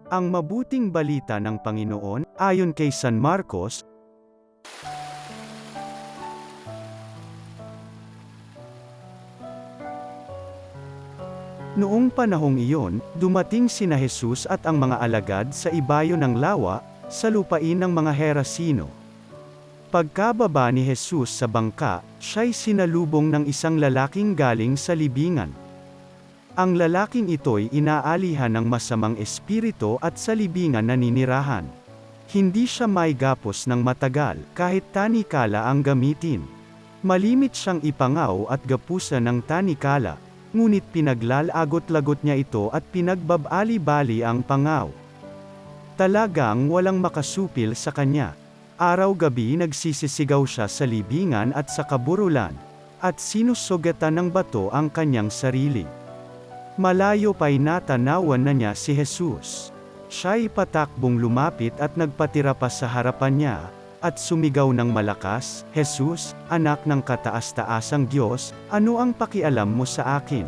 Ang mabuting balita ng Panginoon, ayon kay San Marcos. Noong panahong iyon, dumating sina Jesus at ang mga alagad sa ibayo ng lawa, sa lupain ng mga Herasino. Pagkababa ni Jesus sa bangka, siya'y sinalubong ng isang lalaking galing sa libingan. Ang lalaking ito'y inaalihan ng masamang espiritu at sa libingan naninirahan. Hindi siya may gapos ng matagal, kahit tanikala ang gamitin. Malimit siyang ipangaw at gapusan ng tanikala, ngunit pinaglalagot-lagot niya ito at pinagbabali-bali ang pangaw. Talagang walang makasupil sa kanya. Araw-gabi nagsisisigaw siya sa libingan at sa kaburulan, at sinusugatan ng bato ang kanyang sarili. Malayo pa'y natanawan na niya si Jesus. Siya'y patakbong lumapit at nagpatira pa sa harapan niya, at sumigaw ng malakas, "Jesus, anak ng kataas-taasang Diyos, ano ang pakialam mo sa akin?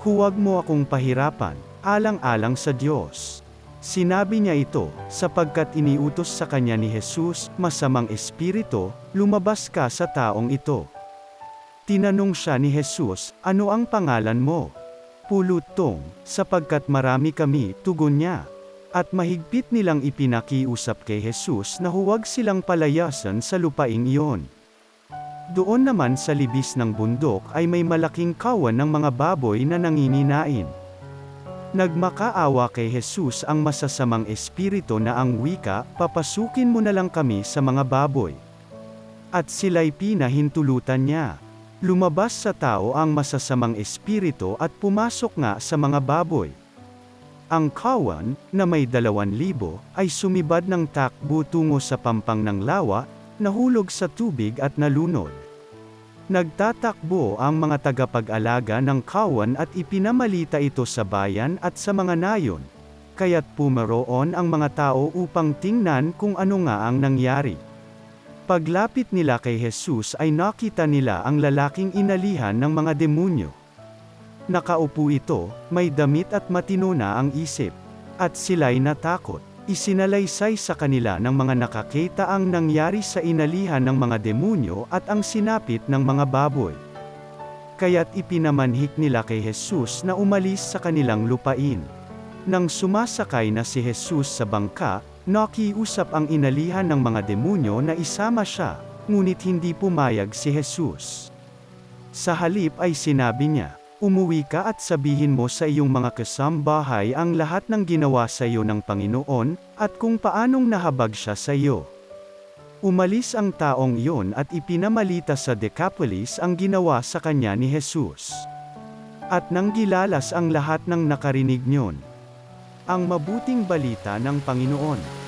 Huwag mo akong pahirapan, alang-alang sa Diyos." Sinabi niya ito, sapagkat iniutos sa kanya ni Jesus, "Masamang espiritu, lumabas ka sa taong ito." Tinanong siya ni Jesus, "Ano ang pangalan mo?" "Pulutong, sapagkat marami kami," tugon niya. At mahigpit nilang ipinakiusap kay Jesus na huwag silang palayasan sa lupaing iyon. Doon naman sa libis ng bundok ay may malaking kawan ng mga baboy na nangininain. Nagmakaawa kay Jesus ang masasamang espiritu na ang wika, "Papasukin mo na lang kami sa mga baboy." At sila'y pinahintulutan niya. Lumabas sa tao ang masasamang espiritu at pumasok nga sa mga baboy. Ang kawan, na may 2,000, ay sumibad ng takbo tungo sa pampang ng lawa, nahulog sa tubig at nalunod. Nagtatakbo ang mga tagapag-alaga ng kawan at ipinamalita ito sa bayan at sa mga nayon. Kaya't pumaroon ang mga tao upang tingnan kung ano nga ang nangyari. Paglapit nila kay Jesus ay nakita nila ang lalaking inalihan ng mga demonyo. Nakaupo ito, may damit at matino na ang isip. At sila'y natakot. Isinalaysay sa kanila ng mga nakakita ang nangyari sa inalihan ng mga demonyo at ang sinapit ng mga baboy. Kaya't ipinamanhik nila kay Jesus na umalis sa kanilang lupain. Nang sumasakay na si Jesus sa bangka, nakiusap ang inalihan ng mga demonyo na isama siya, ngunit hindi pumayag si Jesus. Sa halip ay sinabi niya, "Umuwi ka at sabihin mo sa iyong mga kasambahay ang lahat ng ginawa sa iyo ng Panginoon, at kung paanong nahabag siya sa iyo." Umalis ang taong iyon at ipinamalita sa Decapolis ang ginawa sa kanya ni Jesus. At nanggilalas ang lahat ng nakarinig niyon. Ang mabuting balita ng Panginoon.